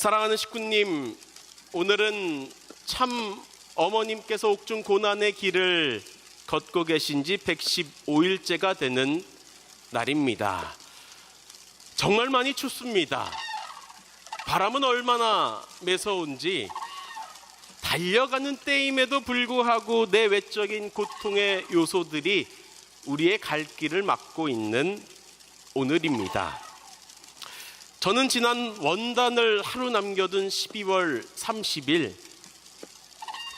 사랑하는 식구님, 오늘은 참 어머님께서 옥중 고난의 길을 걷고 계신 지 115일째가 되는 날입니다. 정말 많이 춥습니다. 바람은 얼마나 매서운지 달려가는 때임에도 불구하고 내 외적인 고통의 요소들이 우리의 갈 길을 막고 있는 오늘입니다. 저는 지난 원단을 하루 남겨둔 12월 30일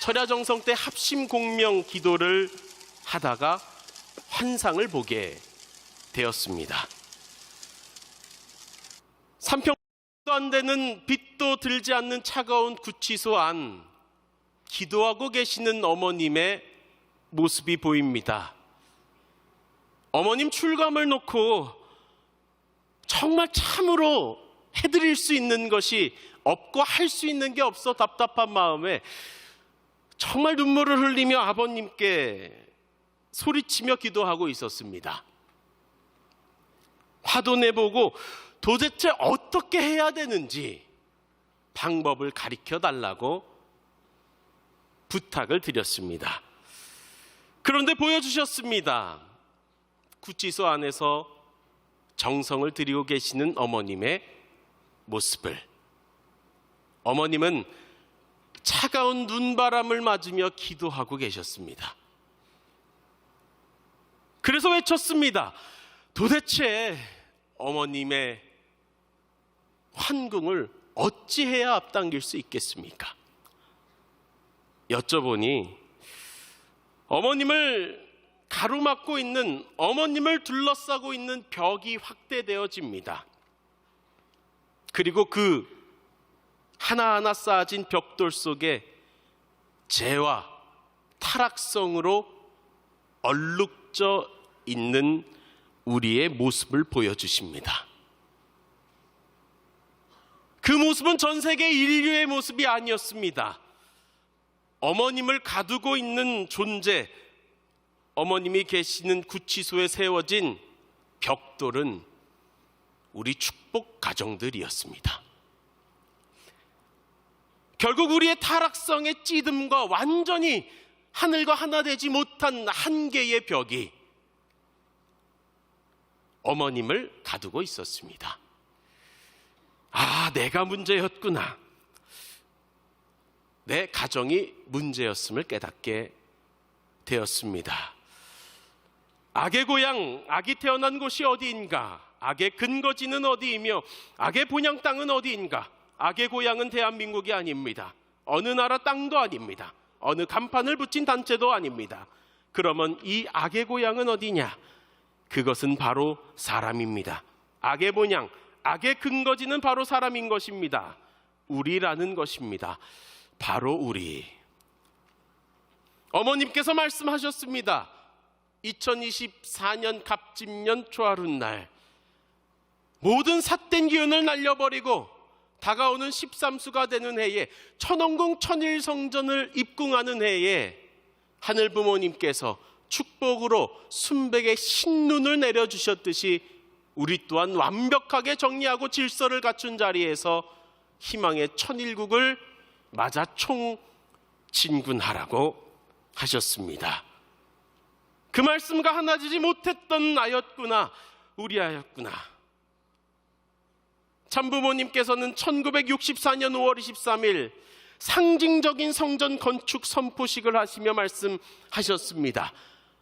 철야정성 때 합심 공명 기도를 하다가 환상을 보게 되었습니다. 3평도 안 되는 빛도 들지 않는 차가운 구치소 안 기도하고 계시는 어머님의 모습이 보입니다. 어머님 출감을 놓고 정말 참으로 해드릴 수 있는 것이 없고 할 수 있는 게 없어 답답한 마음에 정말 눈물을 흘리며 아버님께 소리치며 기도하고 있었습니다. 화도 내보고 도대체 어떻게 해야 되는지 방법을 가르쳐 달라고 부탁을 드렸습니다. 그런데 보여주셨습니다. 구치소 안에서 정성을 들이고 계시는 어머님의 모습을. 어머님은 차가운 눈바람을 맞으며 기도하고 계셨습니다. 그래서 외쳤습니다. 도대체 어머님의 환궁을 어찌해야 앞당길 수 있겠습니까? 여쭤보니 어머님을 가로막고 있는, 어머님을 둘러싸고 있는 벽이 확대되어집니다. 그리고 그 하나하나 쌓아진 벽돌 속에 죄와 타락성으로 얼룩져 있는 우리의 모습을 보여주십니다. 그 모습은 전 세계 인류의 모습이 아니었습니다. 어머님을 가두고 있는 존재, 어머님이 계시는 구치소에 세워진 벽돌은 우리 축복 가정들이었습니다. 결국 우리의 타락성의 찌듦과 완전히 하늘과 하나 되지 못한 한계의 벽이 어머님을 가두고 있었습니다. 아, 내가 문제였구나. 내 가정이 문제였음을 깨닫게 되었습니다. 악의 고향, 악이 태어난 곳이 어디인가? 악의 근거지는 어디이며 악의 본향 땅은 어디인가? 악의 고향은 대한민국이 아닙니다. 어느 나라 땅도 아닙니다. 어느 간판을 붙인 단체도 아닙니다. 그러면 이 악의 고향은 어디냐? 그것은 바로 사람입니다. 악의 본향, 악의 근거지는 바로 사람인 것입니다. 우리라는 것입니다. 바로 우리. 어머님께서 말씀하셨습니다. 2024년 갑진년 초하룻날 모든 삿된 기운을 날려버리고 다가오는 13수가 되는 해에 천원궁 천일성전을 입궁하는 해에 하늘 부모님께서 축복으로 순백의 신눈을 내려주셨듯이 우리 또한 완벽하게 정리하고 질서를 갖춘 자리에서 희망의 천일국을 맞아 총진군하라고 하셨습니다. 그 말씀과 하나지지 못했던 나였구나, 우리 아였구나. 참부모님께서는 1964년 5월 23일 상징적인 성전 건축 선포식을 하시며 말씀하셨습니다.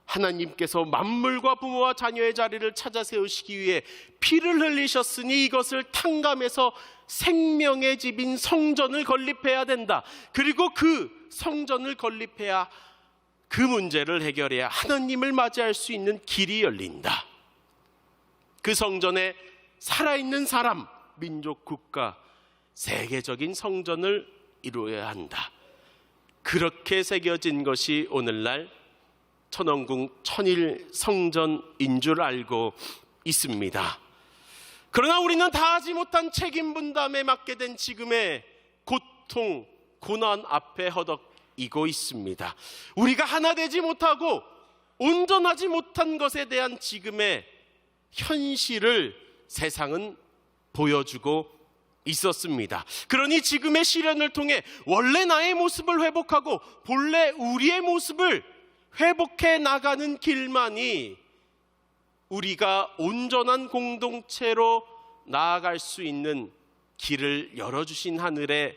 하나님께서 만물과 부모와 자녀의 자리를 찾아 세우시기 위해 피를 흘리셨으니 이것을 탕감해서 생명의 집인 성전을 건립해야 된다. 그리고 그 성전을 건립해야 그 문제를 해결해야 하나님을 맞이할 수 있는 길이 열린다. 그 성전에 살아있는 사람, 민족, 국가, 세계적인 성전을 이루어야 한다. 그렇게 새겨진 것이 오늘날 천원궁 천일 성전인 줄 알고 있습니다. 그러나 우리는 다하지 못한 책임 분담에 맡게 된 지금의 고통, 고난 앞에 허덕이고 있습니다. 우리가 하나 되지 못하고 온전하지 못한 것에 대한 지금의 현실을 세상은 보여주고 있었습니다. 그러니 지금의 시련을 통해 원래 나의 모습을 회복하고 본래 우리의 모습을 회복해 나가는 길만이 우리가 온전한 공동체로 나아갈 수 있는 길을 열어주신 하늘의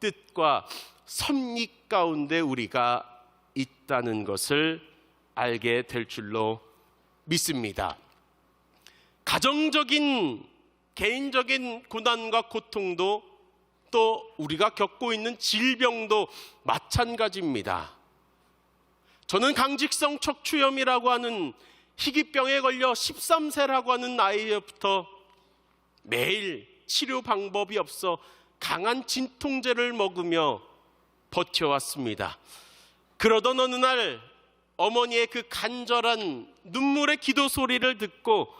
뜻과 섭리 가운데 우리가 있다는 것을 알게 될 줄로 믿습니다. 가정적인 개인적인 고난과 고통도 또 우리가 겪고 있는 질병도 마찬가지입니다. 저는 강직성 척추염이라고 하는 희귀병에 걸려 13세라고 하는 나이부터 매일 치료 방법이 없어 강한 진통제를 먹으며 버텨왔습니다. 그러던 어느 날 어머니의 그 간절한 눈물의 기도 소리를 듣고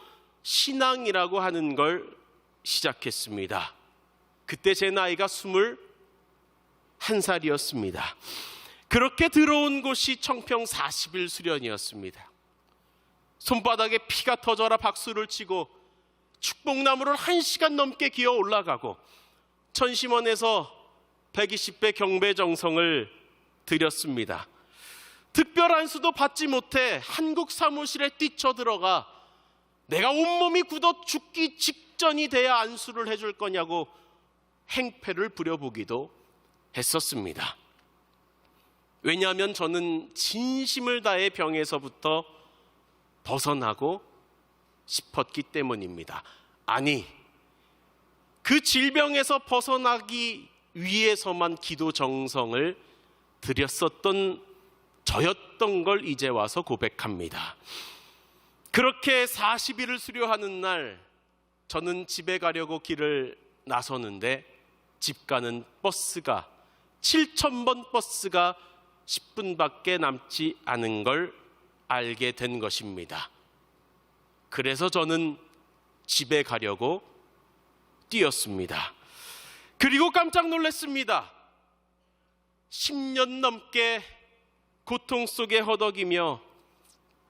신앙이라고 하는 걸 시작했습니다. 그때 제 나이가 21살이었습니다. 그렇게 들어온 곳이 청평 40일 수련이었습니다. 손바닥에 피가 터져라 박수를 치고 축복나무를 1시간 넘게 기어 올라가고 천심원에서 120배 경배 정성을 드렸습니다. 특별한 수도 받지 못해 한국 사무실에 뛰쳐들어가 내가 온몸이 굳어 죽기 직전이 돼야 안수를 해줄 거냐고 행패를 부려보기도 했었습니다. 왜냐하면 저는 진심을 다해 병에서부터 벗어나고 싶었기 때문입니다. 아니, 그 질병에서 벗어나기 위해서만 기도 정성을 드렸었던 저였던 걸 이제 와서 고백합니다. 그렇게 40일을 수료하는 날 저는 집에 가려고 길을 나서는데 집 가는 버스가 7,000번 버스가 10분밖에 남지 않은 걸 알게 된 것입니다. 그래서 저는 집에 가려고 뛰었습니다. 그리고 깜짝 놀랐습니다. 10년 넘게 고통 속에 허덕이며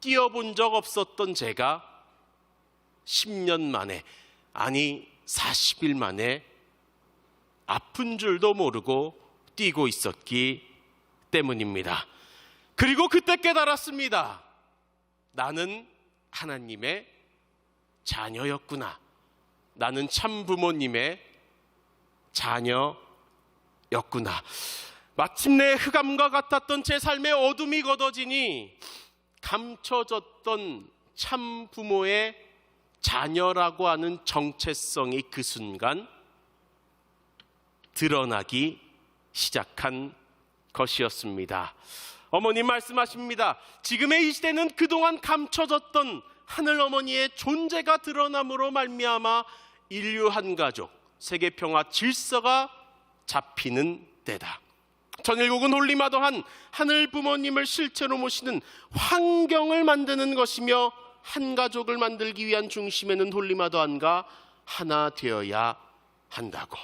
뛰어본 적 없었던 제가 10년 만에, 아니 40일 만에 아픈 줄도 모르고 뛰고 있었기 때문입니다. 그리고 그때 깨달았습니다. 나는 하나님의 자녀였구나. 나는 참 부모님의 자녀였구나. 마침내 흑암과 같았던 제 삶의 어둠이 걷어지니 감춰졌던 참 부모의 자녀라고 하는 정체성이 그 순간 드러나기 시작한 것이었습니다. 어머님 말씀하십니다. 지금의 이 시대는 그동안 감춰졌던 하늘어머니의 존재가 드러남으로 말미암아 인류 한 가족, 세계평화 질서가 잡히는 때다. 전일국은 홀리마더한 하늘 부모님을 실체로 모시는 환경을 만드는 것이며 한 가족을 만들기 위한 중심에는 홀리마더한가 하나 되어야 한다고.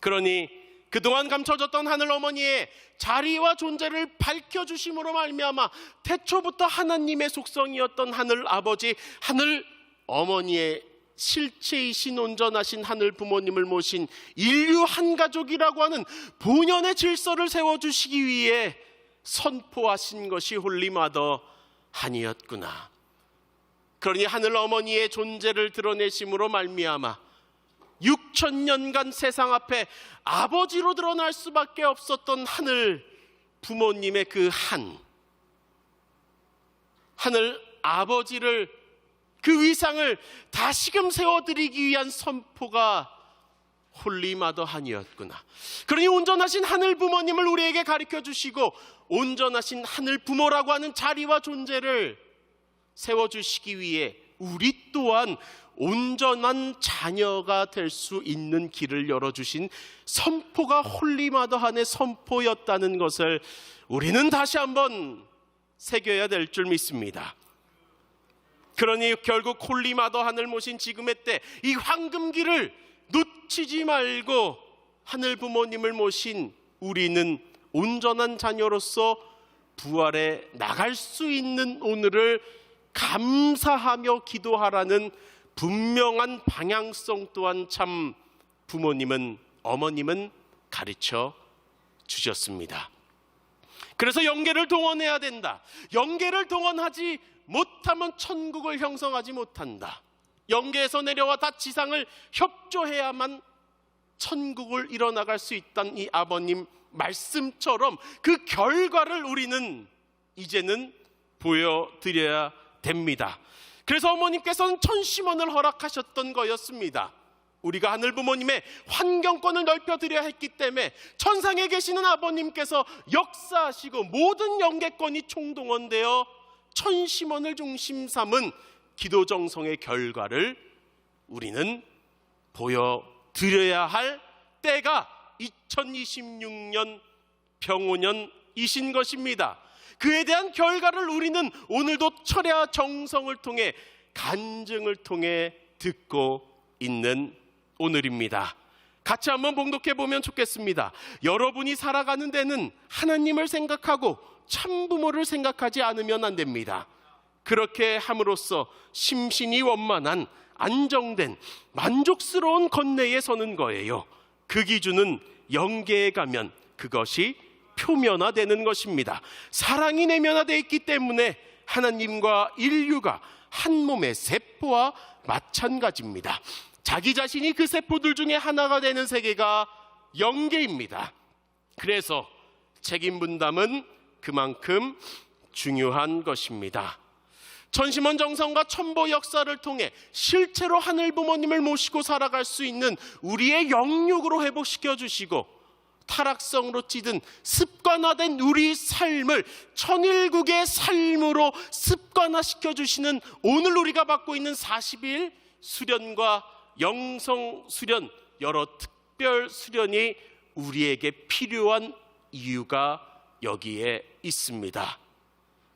그러니 그동안 감춰졌던 하늘 어머니의 자리와 존재를 밝혀주심으로 말미암아 태초부터 하나님의 속성이었던 하늘 아버지, 하늘 어머니의 실체이신 온전하신 하늘 부모님을 모신 인류 한 가족이라고 하는 본연의 질서를 세워주시기 위해 선포하신 것이 홀리마더 한이었구나. 그러니 하늘 어머니의 존재를 드러내심으로 말미암아 6,000년간 세상 앞에 아버지로 드러날 수밖에 없었던 하늘 부모님의 그 하늘 아버지를, 그 위상을 다시금 세워드리기 위한 선포가 홀리마더 한이었구나. 그러니 온전하신 하늘 부모님을 우리에게 가르쳐 주시고 온전하신 하늘 부모라고 하는 자리와 존재를 세워주시기 위해 우리 또한 온전한 자녀가 될 수 있는 길을 열어주신 선포가 홀리마더 한의 선포였다는 것을 우리는 다시 한번 새겨야 될 줄 믿습니다. 그러니 결국 홀리마더 한을 모신 지금의 때 이 황금길을 놓치지 말고 하늘 부모님을 모신 우리는 온전한 자녀로서 부활해 나갈 수 있는 오늘을 감사하며 기도하라는 분명한 방향성 또한 참 어머님은 가르쳐 주셨습니다. 그래서 영계를 동원해야 된다. 영계를 동원하지 못하면 천국을 형성하지 못한다. 영계에서 내려와 다 지상을 협조해야만 천국을 이뤄나갈 수 있다는 이 아버님 말씀처럼 그 결과를 우리는 이제는 보여드려야 됩니다. 그래서 어머님께서는 천심원을 허락하셨던 거였습니다. 우리가 하늘 부모님의 환경권을 넓혀드려야 했기 때문에 천상에 계시는 아버님께서 역사하시고 모든 영계권이 총동원되어 천심원을 중심 삼은 기도 정성의 결과를 우리는 보여드려야 할 때가 2026년 병오년이신 것입니다. 그에 대한 결과를 우리는 오늘도 철야 정성을 통해 간증을 통해 듣고 있는 오늘입니다. 같이 한번 봉독해 보면 좋겠습니다. 여러분이 살아가는 데는 하나님을 생각하고 참부모를 생각하지 않으면 안 됩니다. 그렇게 함으로써 심신이 원만한 안정된 만족스러운 건내에 서는 거예요. 그 기준은 영계에 가면 그것이 표면화되는 것입니다. 사랑이 내면화되어 있기 때문에 하나님과 인류가 한 몸의 세포와 마찬가지입니다. 자기 자신이 그 세포들 중에 하나가 되는 세계가 영계입니다. 그래서 책임 분담은 그만큼 중요한 것입니다. 천심원 정성과 천보 역사를 통해 실제로 하늘 부모님을 모시고 살아갈 수 있는 우리의 영육으로 회복시켜 주시고 타락성으로 찌든 습관화된 우리 삶을 천일국의 삶으로 습관화시켜 주시는 오늘 우리가 받고 있는 40일 수련과 영성 수련, 여러 특별 수련이 우리에게 필요한 이유가 여기에 있습니다.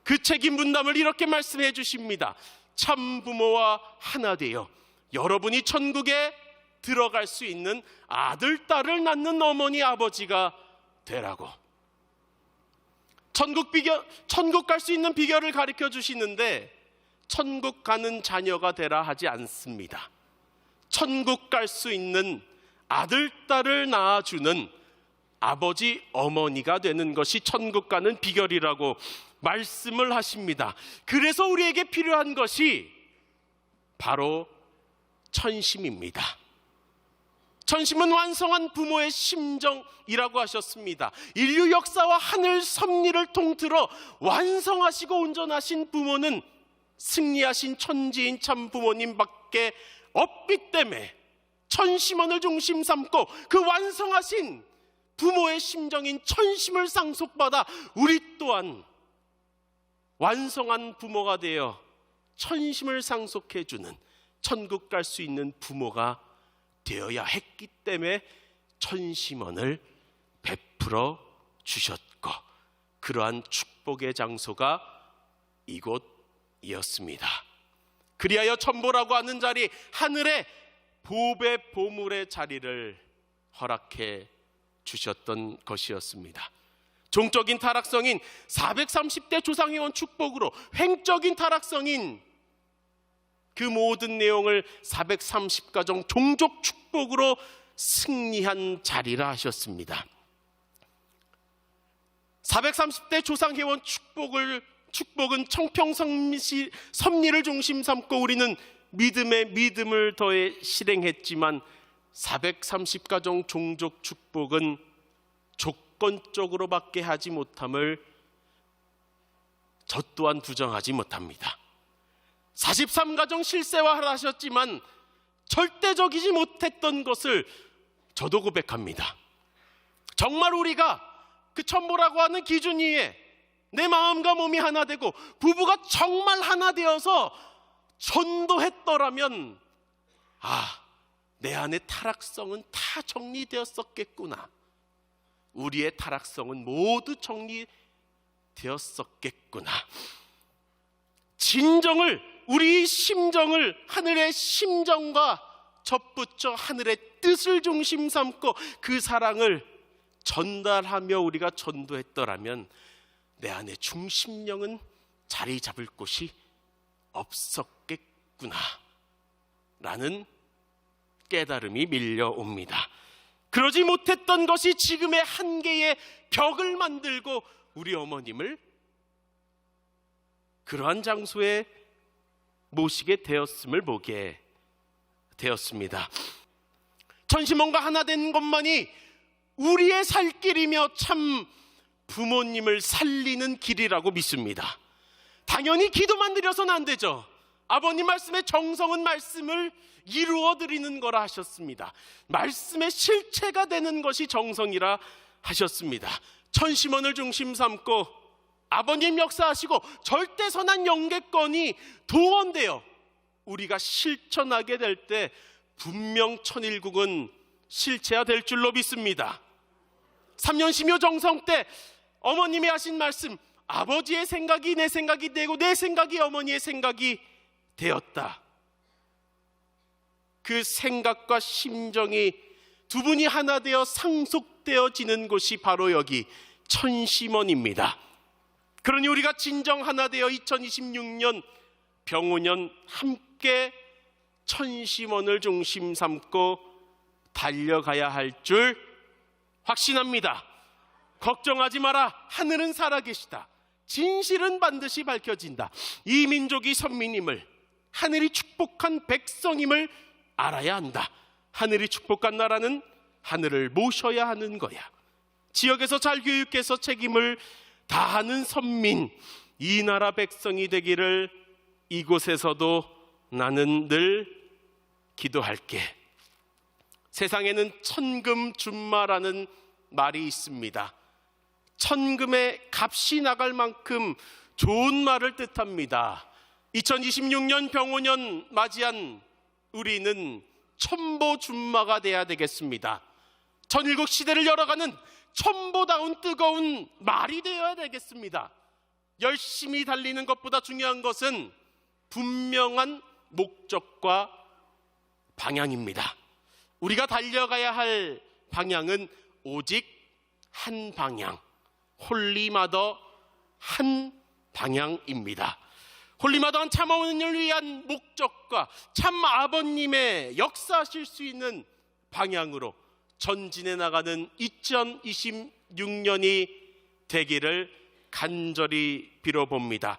그 책임 분담을 이렇게 말씀해 주십니다. 참 부모와 하나 되어 여러분이 천국에 들어갈 수 있는 아들, 딸을 낳는 어머니, 아버지가 되라고. 천국 갈 수 있는 비결을 가르쳐 주시는데 천국 가는 자녀가 되라 하지 않습니다. 천국 갈 수 있는 아들, 딸을 낳아주는 아버지, 어머니가 되는 것이 천국 가는 비결이라고 말씀을 하십니다. 그래서 우리에게 필요한 것이 바로 천심입니다. 천심은 완성한 부모의 심정이라고 하셨습니다. 인류 역사와 하늘 섭리를 통틀어 완성하시고 온전하신 부모는 승리하신 천지인 참 부모님밖에 없기 때문에 천심원을 중심 삼고 그 완성하신 부모의 심정인 천심을 상속받아 우리 또한 완성한 부모가 되어 천심을 상속해주는 천국 갈 수 있는 부모가 되어야 했기 때문에 천심원을 베풀어 주셨고 그러한 축복의 장소가 이곳이었습니다. 그리하여 천보라고 하는 자리, 하늘의 보배 보물의 자리를 허락해 주셨던 것이었습니다. 종적인 타락성인 430대 조상회원 축복으로 횡적인 타락성인 그 모든 내용을 430가정 종족 축복으로 승리한 자리라 하셨습니다. 430대 조상회원 축복은 청평섭리를 중심 삼고 우리는 믿음에 믿음을 더해 실행했지만 430가정 종족 축복은 조건적으로밖에 하지 못함을 저 또한 부정하지 못합니다. 43가정 실세화를 하셨지만 절대적이지 못했던 것을 저도 고백합니다. 정말 우리가 그 천보라고 하는 기준 위에 내 마음과 몸이 하나 되고 부부가 정말 하나 되어서 전도했더라면 내 안의 타락성은 다 정리되었었겠구나. 우리의 타락성은 모두 정리되었었겠구나. 우리 심정을 하늘의 심정과 접붙여 하늘의 뜻을 중심 삼고 그 사랑을 전달하며 우리가 전도했더라면 내 안의 중심령은 자리 잡을 곳이 없었겠구나 라는 깨달음이 밀려옵니다. 그러지 못했던 것이 지금의 한계의 벽을 만들고 우리 어머님을 그러한 장소에 모시게 되었음을 보게 되었습니다. 천심원과 하나 된 것만이 우리의 살 길이며 참 부모님을 살리는 길이라고 믿습니다. 당연히 기도만 드려서는 안 되죠. 아버님 말씀의 정성은 말씀을 이루어 드리는 거라 하셨습니다. 말씀의 실체가 되는 것이 정성이라 하셨습니다. 천심원을 중심 삼고 아버님 역사하시고 절대선한 영계권이 도원되어 우리가 실천하게 될 때 분명 천일국은 실체화될 줄로 믿습니다. 3년 심요 정성 때 어머님이 하신 말씀, 아버지의 생각이 내 생각이 되고 내 생각이 어머니의 생각이 되었다. 그 생각과 심정이 두 분이 하나 되어 상속되어지는 곳이 바로 여기 천심원입니다. 그러니 우리가 진정 하나 되어 2026년 병오년 함께 천심원을 중심 삼고 달려가야 할 줄 확신합니다. 걱정하지 마라. 하늘은 살아계시다. 진실은 반드시 밝혀진다. 이 민족이 선민임을, 하늘이 축복한 백성임을 알아야 한다. 하늘이 축복한 나라는 하늘을 모셔야 하는 거야. 지역에서 잘 교육해서 책임을 다하는 선민, 이 나라 백성이 되기를 이곳에서도 나는 늘 기도할게. 세상에는 천금준마라는 말이 있습니다. 천금의 값이 나갈 만큼 좋은 말을 뜻합니다. 2026년 병오년 맞이한 우리는 천보준마가 돼야 되겠습니다. 천일국 시대를 열어가는 천보다운 뜨거운 말이 되어야 되겠습니다. 열심히 달리는 것보다 중요한 것은 분명한 목적과 방향입니다. 우리가 달려가야 할 방향은 오직 한 방향, 홀리마더 한 방향입니다. 홀리마더한 참 어머니를 위한 목적과 참 아버님의 역사하실 수 있는 방향으로 전진해 나가는 2026년이 되기를 간절히 빌어봅니다.